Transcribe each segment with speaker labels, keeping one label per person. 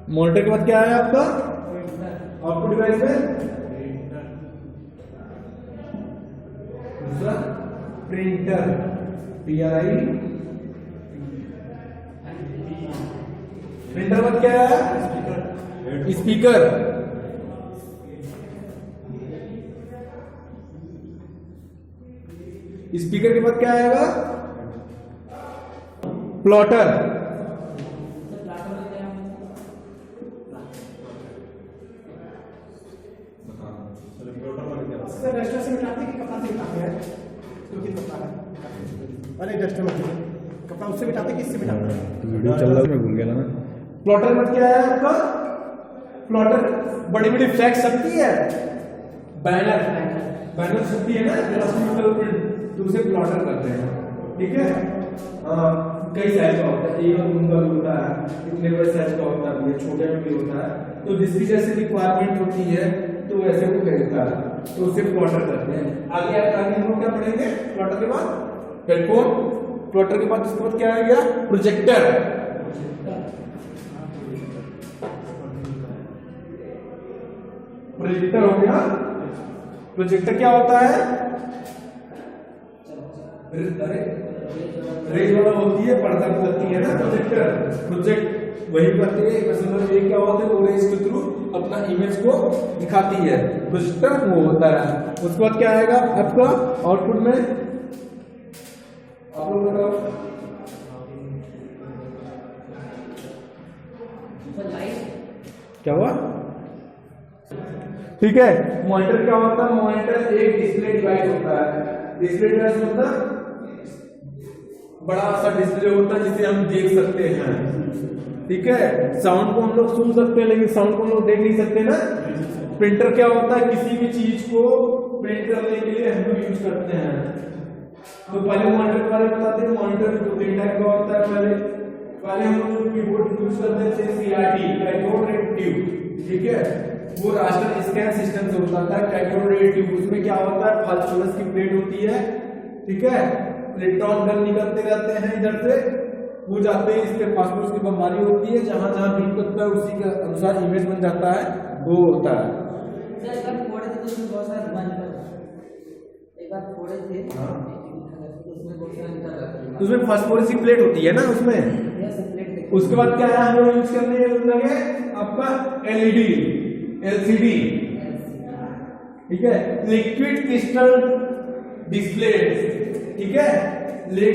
Speaker 1: Monitor के बाद क्या है आपका आउटपुट डिवाइस में? दूसरा प्रिंटर, PRI। प्रिंटर बाद क्या है? स्पीकर। स्पीकर के बाद क्या आएगा? प्लॉटर।
Speaker 2: अरे डस्टर में कपड़ा उससे बिठाते किससे बिठाते?
Speaker 1: वीडियो चल रहा है, मैं भूल गया ना। प्लॉटर में क्या है आपका? प्लॉटर बड़ी बड़ी फ्लैक्स सकती है, बैनर सकती है ना, तो उसे प्लॉटर करते हैं। ठीक है, कई साइज का होता है, एक उनका भी होता है, इतने बड़े साइज का होता है, छोटे में भी होता है। तो जिसकी जैसे रिक्वायरमेंट होती है तो वैसे वो भेजता है, तो उसे प्लॉटर करते हैं। आगे हम लोग क्या पढ़ेंगे? प्लॉटर के बाद हेडफोन, प्लॉटर के बाद उसके बाद क्या आ गया? प्रोजेक्टर। प्रोजेक्टर हो गया। प्रोजेक्टर क्या होता है? रेज वाला होती है, पर्दा पे लगती है ना प्रोजेक्टर। प्रोजेक्ट वही करती है, ये क्या होता है? वो रेज के थ्रू अपना इमेज को दिखाती है, प्रोजेक्टर वो होता है। उसके बाद क्या आएगा आपका आउटपुट में? आप लोग बताओ। क्या हुआ? ठीक है, मॉनिटर क्या होता है? मॉनिटर एक डिस्प्ले डिवाइस होता है। डिस्प्ले डिवाइस मतलब बड़ा सा डिस्प्ले होता है जिसे हम देख सकते हैं। ठीक है, साउंड को हम लोग सुन सकते हैं लेकिन साउंड को हम लोग देख नहीं सकते ना। प्रिंटर क्या होता है? किसी भी चीज को प्रिंट करने के लिए हम लोग यूज करते हैं। तो पहले मॉनिटर के बारे में बताते हैं। मॉनिटर जो प्रिंटर का होता है, पहले हम लोग कीबोर्ड यूज करते थे, CRT, कैथोड रे ट्यूब। ठीक है, वो रास्टर स्कैन सिस्टम से होता था, कैथोड रे ट्यूब। उसमें क्या होता है? फास्फोरस की प्लेट होती है। ठीक है, इलेक्ट्रॉन गन निकलते रहते हैं इधर से, वो जाते हैं, इस पे फास्फोरस की बमबारी होती है, जहां जहां बीम करता है उसी के अनुसार इमेज बन जाता है, वो होता है। उसमें फास्फोरस की प्लेट होती है ना उसमें। उसके बाद क्या है? हम लोग यूज करने लगे आपका LED, LCD। ठीक है, लिक्विड क्रिस्टल डिस्प्ले। ठीक है,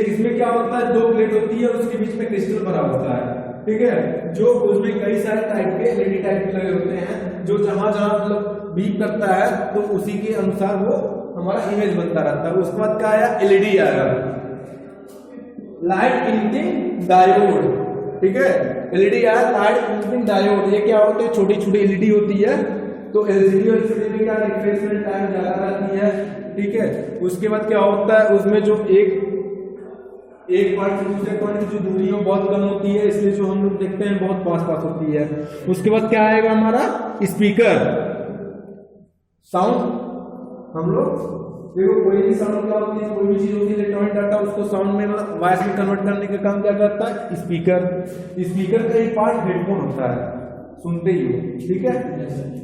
Speaker 1: इसमें क्या होता है? दो प्लेट होती है, उसके बीच में क्रिस्टल भरा होता है। ठीक है, जो उसमें कई सारे टाइप के LED टाइप के लगे होते हैं, जो जहां जहां मतलब बीप करता है तो उसी के अनुसार वो हमारा इमेज बनता रहता है। उसके बाद क्या आया? LED आया, लाइट इमिटिंग डायोड। ठीक है, LED आया, लाइट इमिटिंग डायोड। ये क्या होते हैं? छोटी छोटी LED होती है। तो LCD और LCD में क्या रिफ्रेशमेंट टाइम ज्यादा रहती है। ठीक है, उसके बाद क्या होता है? उसमें जो एक पॉइंट से दूसरे पॉइंट की जो दूरी है बहुत कम होती है, इसलिए जो हम लोग देखते हैं बहुत पास पास होती है। उसके बाद क्या आएगा हमारा? स्पीकर। साउंड हम लोग देखो, कोई भी साउंड क्या होती है? कोई भी चीज होती है इलेक्ट्रॉनिक डाटा, उसको साउंड में वॉइस में कन्वर्ट करने का काम क्या करता है? स्पीकर। स्पीकर का एक पार्ट हेडफोन होता है, सुनते ही हो। ठीक है,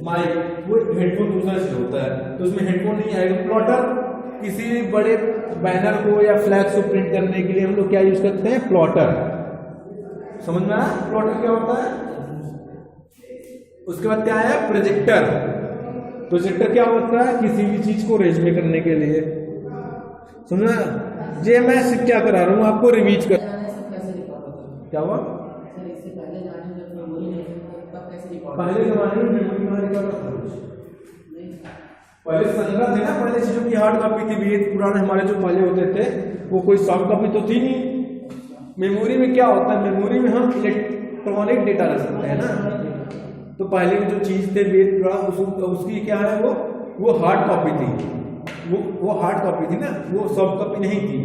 Speaker 1: माइक, वो हेडफोन दूसरा चीज होता है, तो उसमें हेडफोन नहीं आएगा। प्लॉटर, किसी भी बड़े बैनर को या फ्लैक्स को प्रिंट करने के लिए हम लोग क्या यूज करते हैं? प्लॉटर। समझ में आया प्लॉटर क्या होता है? उसके बाद क्या है? प्रोजेक्टर। प्रोजेक्टर क्या होता है? किसी भी चीज को रेज में करने के लिए। समझा? ये मैं सिर्फ क्या करा रहा हूँ आपको रिवीज कर। क्या हुआ? पहले जमाने में मेमोरी कहाँ रिकॉर्ड करता था? पहले संग्रह थे ना, पहले चीजों की हार्ड कॉपी थी। वेद पुराण हमारे जो पहले होते थे वो कोई सॉफ्ट कॉपी तो थी नहीं। मेमोरी में क्या होता है? मेमोरी में हम इलेक्ट्रॉनिक डेटा रख सकते हैं ना। तो पहले की जो चीज थे वेद पुराण, उसकी क्या है? वो हार्ड कॉपी थी। वो हार्ड कॉपी थी ना, वो सॉफ्ट कॉपी नहीं थी।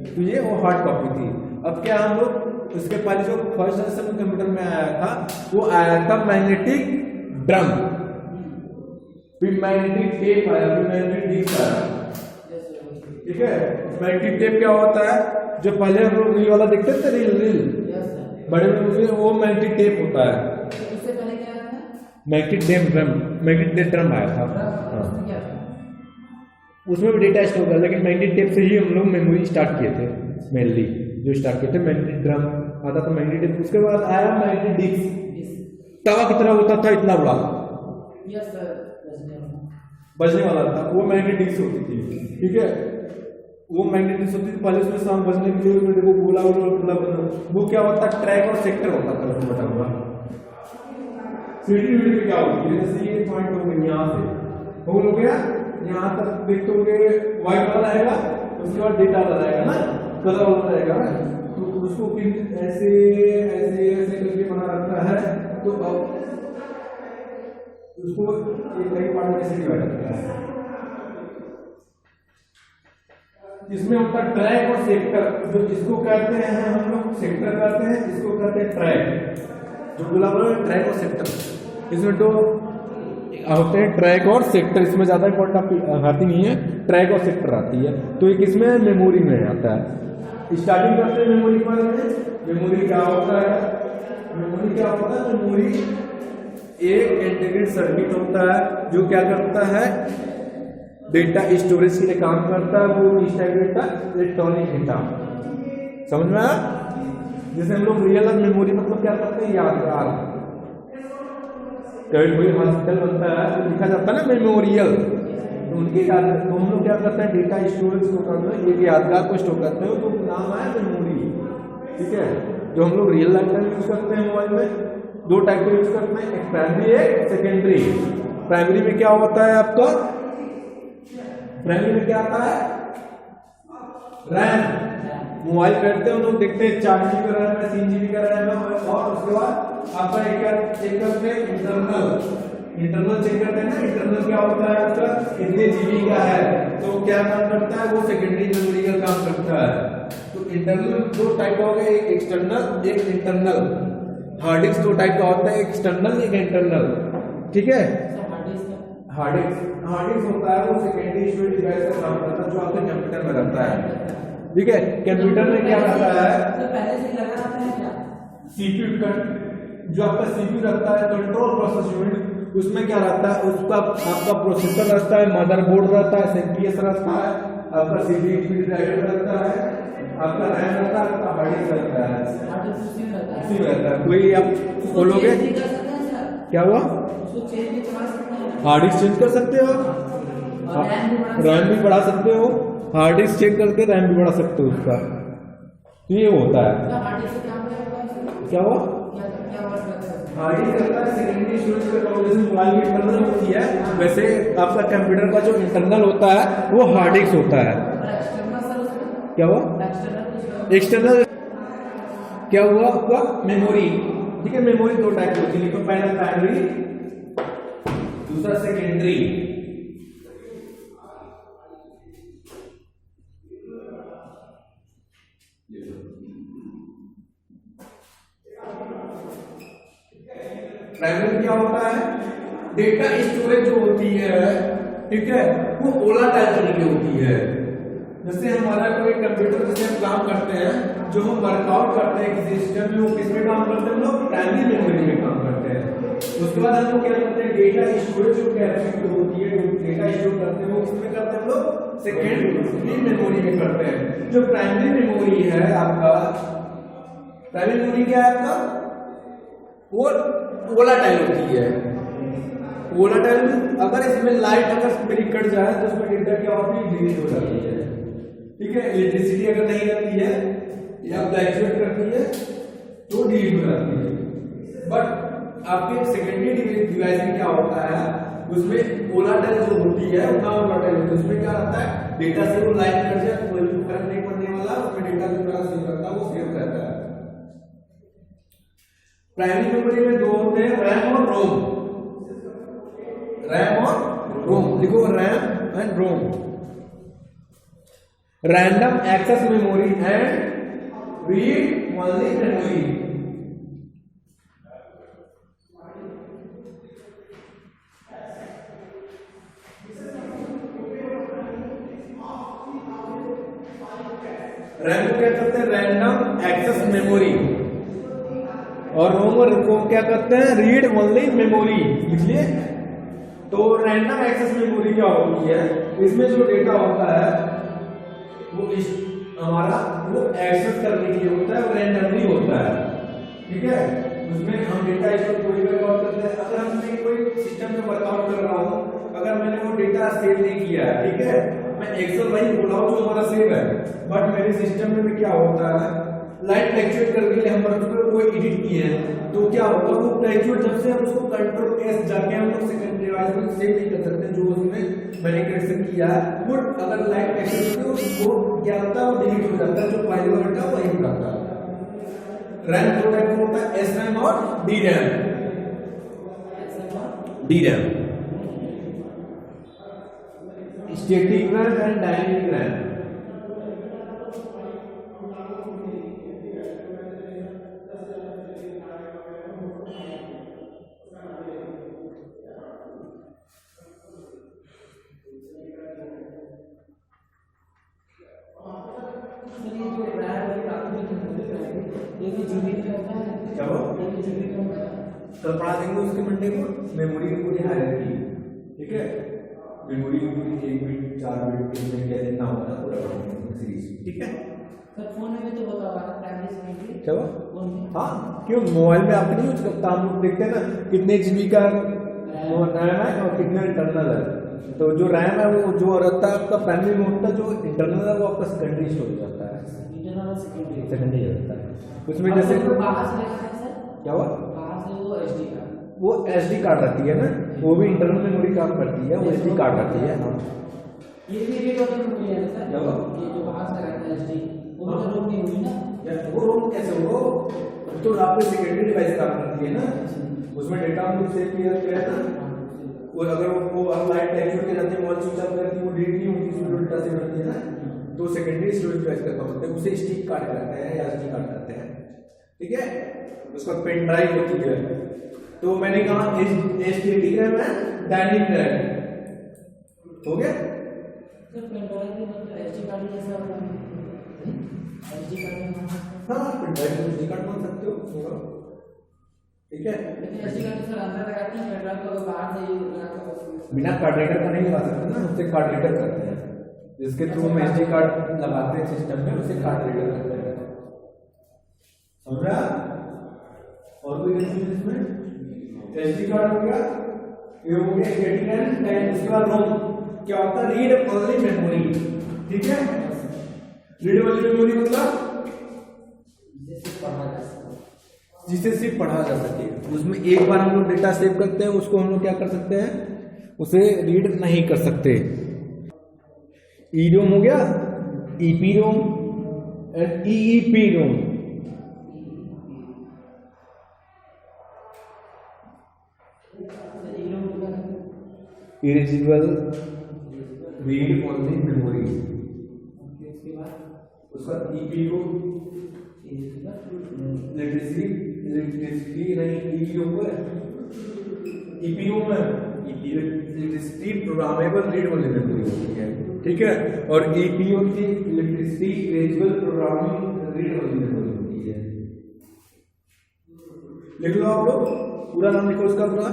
Speaker 1: तो ये वो हार्ड कॉपी थी। अब क्या हम लोग उसके पहले जो फर्स्ट जनरेशन कंप्यूटर में आया था, वो आया था मैग्नेटिक ड्रम, फिर मैग्नेटिक टेप आया, फिर मैग्नेटिक डिस्क आया। ठीक है, मैग्नेटिक टेप क्या होता है? जो पहले हम लोग रील वाला देखते थे, रील बड़े में वो मैग्नेटिक टेप होता है। मैग्नेटिक ड्रम आया था। हाँ, उसमें भी डेटा स्टोर कर, लेकिन मैग्नेटिक टेप से ही हम लोग मेमोरी स्टार्ट किए थे। मेनली जो स्टार्ट किए थे मैग्नेटिक ड्रम आता था, मैग्नेटिक टेप। उसके बाद आया मैग्नेटिक डिस्क। तवा कितना होता था, इतना बड़ा बजने वाला था, वो मैग्नेटिक डिस्क होती थी। ठीक है, वो मैग्नेटिक डिस्क होती थी। पहले उसमें साउंड बजने के लिए देखो गोला गोला गोला बना, वो क्या होता है, ट्रैक और सेक्टर होता था उसमें बटा हुआ। सीडी वीडियो में क्या होती है, जैसे ये पॉइंट हो गया, यहाँ से हो गया यहाँ तक देखोगे व्हाइट वाला रहेगा, उसके बाद डेटा वाला रहेगा ना, कलर वाला रहेगा। तो उसको फिर ऐसे ऐसे ऐसे करके बना रखता है। तो अब उसको एक नई पार्ट में ऐसे डिवाइड करता है। इसमें होता है ट्रैक और सेक्टर, जो इसको कहते हैं हम लोग सेक्टर कहते हैं, इसको कहते हैं ट्रैक। जो बोला ट्रैक और सेक्टर, इसमें तो होते हैं ट्रैक और सेक्टर। इसमें ज्यादा इंपॉर्टेंट आती नहीं है, ट्रैक और सेक्टर आती है। तो एक इसमें मेमोरी में आता है। स्टार्टिंग करते हैं मेमोरी पर। मेमोरी क्या होता है, मेमोरी क्या होता है, मेमोरी एक इंटीग्रेटेड सर्किट होता है जो क्या करता है, डेटा स्टोरेज के लिए काम करता है। वो इस टाइप डेटा इलेक्ट्रॉनिक डेटा, समझ में आया। जैसे हम लोग रियल मेमोरी मतलब क्या करते हैं, यादगार। कभी कोई हॉस्पिटल बनता है तो लिखा जाता है ना मेमोरियल, तो उनके याद, तो हम लोग क्या करते हैं, डेटा स्टोरेज को करते हैं, एक यादगार को स्टोर करते हैं, तो नाम है मेमोरी। ठीक है, जो हम लोग रियल लाइफ में यूज करते हैं मोबाइल में, दो टाइप को यूज करते हैं, एक प्राइमरी एक सेकेंडरी। प्राइमरी में क्या होता है आपका, प्राइमरी में क्या आता है, रैम। मोबाइल करते हैं हम लोग, देखते हैं 4 GB का रैम है, 3 GB का रैम है, और उसके बाद आपका एक चेक करते हैं इंटरनल चेक करते हैं ना। इंटरनल क्या होता है आपका, कितने जीबी का है, तो क्या काम करता है, वो सेकेंडरी मेमोरी का काम करता है। तो इंटरनल दो टाइप हो गए, एक एक्सटर्नल एक इंटरनल। हार्ड डिस्क दो टाइप का होता है, एक्सटर्नल एक इंटरनल। ठीक है, हार्ड डिस्क होता है वो सेकेंडरी स्टोरेज डिवाइस का काम करता है, जो आपके कंप्यूटर में रहता है। ठीक है, कंप्यूटर में क्या रहता है, सीपीयू का, जो आपका सीपीयू रहता है, कंट्रोल प्रोसेस यूनिट, उसमें क्या रहता है, उसका आपका प्रोसेसर रहता है, मदरबोर्ड रहता है, सीपीएस रहता है, आपका सीपीयू ड्राइवर रहता है, आपका रैम रहता है, आपका हार्ड डिस्क रहता है, उसी में रहता है। कोई आप बोलोगे क्या हुआ, हार्ड डिस्क चेंज कर सकते हो, रैम भी बढ़ा सकते हो, हार्ड डिस्क चेक करके रैम भी बढ़ा सकते हो उसका। तो ये होता है, क्या हुआ, हार्ड डिस्क रहता है सेकेंडरी स्टोरेज का काम, जैसे मोबाइल में इंटरनल होती है, वैसे आपका कंप्यूटर का जो इंटरनल होता है वो हार्ड डिस्क होता है। क्या हुआ, एक्सटर्नल क्या हुआ आपका, मेमोरी। ठीक है, मेमोरी दो टाइप की होती है, तो पहला प्राइमरी, दूसरा सेकेंडरी। प्राइमरी क्या होता है, डेटा स्टोरेज जो होती है, ठीक है, वो वोलेटाइल तरीके होती है। जैसे हमारा कोई कंप्यूटर, जैसे हम काम करते हैं, जो हम वर्कआउट करते हैं किसी सिस्टम में, वो किसमें काम करते हैं, हम लोग प्राइमरी मेमोरी में काम करते हैं। उसके बाद हम लोग क्या करते हैं, डेटा स्टोरेज जो कैपेसिटी होती है, जो डेटा स्टोर करते हैं, वो किसमें करते हैं हम लोग, सेकेंडरी मेमोरी में करते हैं। जो प्राइमरी मेमोरी है आपका, प्राइमरी मेमोरी क्या है आपका, वो वोलेटाइल होती है। वोलेटाइल, अगर इसमें लाइट अगर मेरी कट जाए तो उसमें डेटा क्या होती है, डिलीट हो जाती है। ठीक है, इलेक्ट्रिसिटी अगर नहीं रहती है या फ्लैक्चुएट करती है तो डिलीट हो जाती है। बट आपके सेकेंडरी डिवाइस में क्या होता है, उसमें वोलेटाइल जो होती है, ना वोलेटाइल होती है, उसमें क्या रहता है, डेटा से वो लाइट कट जाए कोई भी फर्क नहीं पड़ने वाला, उसमें डेटा जो मेरा सेव करता है वो सेव रहता है। प्राइमरी मेमोरी में दो होते हैं, रैम और रोम। रैम और रोम लिखो, RAM and ROM. Random access memory and read only memory. RAM क्या करते हैं, रैंडम एक्सेस मेमोरी, और रोम को क्या करते हैं, रीड ओनली मेमोरी, लिखिए। तो रैंडम एक्सेस मेमोरी क्या होती है, इसमें जो डेटा होता है वो हमारा वो एक्सेस करने के लिए होता है, वो रैंडमली होता है, ठीक है। उसमें हम डेटा इसको कोई भी वर्कआउट करते हैं। अगर हमने कोई सिस्टम में वर्कआउट कर रहा हूँ, अगर मैंने वो डेटा सेव नहीं किया है, ठीक है, मैं एक्सेल वही बोला हूँ जो हमारा सेव है, बट मेरे सिस्टम में क्या होता है, लाइन फ्लैक्चुएट करने के लिए हम उसमें कोई एडिट किए हैं, तो क्या होगा, वो फ्लैक्चुएट जब से हम उसको कंट्रोल एस जाके हम लोग सेकेंडरी डिवाइस में सेव नहीं कर सकते, जो उसमें मैंने करेक्शन किया है, वो अगर लाइन फ्लैक्चुएट तो उसको क्या होता है, वो डिलीट हो जाता है, जो फाइल होता है वही रहता है। रैम दो टाइप का होता है, एस रैम और D RAM. D RAM static RAM and dynamic RAM. कल पढ़ा देंगे उसके मंडे को मेमोरी की पूरी हायरार्की, ठीक है, मेमोरी की पूरी 1 बिट 4 बिट में क्या जितना होता है पूरा सीरीज, ठीक है।
Speaker 3: सर फोन में भी तो होता होगा प्राइमरी सेकेंडरी,
Speaker 1: चलो हाँ, क्यों मोबाइल में आपने यूज करता, हम लोग देखते हैं ना कितने जीबी का रैम है और कितना इंटरनल है। तो जो रैम है वो जो रहता है आपका प्राइमरी में होता है, जो इंटरनल है वो आपका सेकेंडरी स्टोरेज होता है,
Speaker 3: इंटरनल सेकेंडरी
Speaker 1: सेकेंडरी होता है। उसमें जैसे
Speaker 3: बाहर से लेना है सर,
Speaker 1: क्या हुआ,
Speaker 3: बाहर से वो एसडी कार्ड,
Speaker 1: वो एसडी कार्ड रहती है ना, वो भी इंटरनल मेमोरी काम करती है, वो एसडी कार्ड रहती है। हाँ
Speaker 3: ये भी रीड वाली मेमोरी है सर, ये जो बाहर से रहता है एसडी, वो तो रोम नहीं हुई ना
Speaker 1: यार, वो रोम कैसे हो, तो आपके सेकेंडरी डिवाइस काम करती है ना, उसमें डेटा हम लोग सेव किया गया था, वो अगर वो लाइट एक्चुअल के जाते हैं, मोबाइल स्विच ऑफ करती है, वो रीड नहीं होती, उसमें डेटा सेव रहती है ना, तो सेकेंडरी स्टोरेज डिवाइस का काम करते हैं, उसे स्टिक कार्ड कहते हैं या एसडी कार्ड कहते हैं, ठीक है। उसका पेन ड्राइव होती है। तो मैंने कहा स्टैटिक रैम है, डायनेमिक रैम हो गया।
Speaker 3: सर पेन ड्राइव भी मतलब एसडी कार्ड जैसा होता है, एसडी कार्ड,
Speaker 1: हाँ पेन ड्राइव एसडी कार्ड मान सकते हो, ठीक है।
Speaker 3: लेकिन एसडी कार्ड सर अंदर लगाते हैं, पेन ड्राइव को बाहर से ही लगाते हैं,
Speaker 1: बिना कार्ड रीडर का नहीं लगा सकते ना, उससे कार्ड रीडर करते हैं, जिसके थ्रू हम एसडी कार्ड लगाते हैं सिस्टम में, उसे कार्ड रीडर करते हैं, समझा। और कोई कंफ्यूजन इसमें, एसडी कार्ड हो गया, ये हो गया स्टैटिक रैम, एंड उसके बाद रोम क्या होता है, रीड ओनली मेमोरी, ठीक है। रीड ओनली मेमोरी मतलब जिसे सिर्फ पढ़ा जा सके, उसमें एक बार हम लोग डेटा सेव करते हैं, उसको हम लोग क्या कर सकते हैं, उसे रीड नहीं कर सकते। ईरोम हो गया, EP ROM and EEP ROM. Erasable read only memory, उसका ईपी को इलेक्ट्रिसिटी नहीं, ईपीओ है, ईपीओ में electricity programmable read only memory होती है, ठीक है। और ईपीओ की electricity erasable programming read only memory होती है। लिख लो आप लोग, पूरा नाम लिखो उसका पूरा।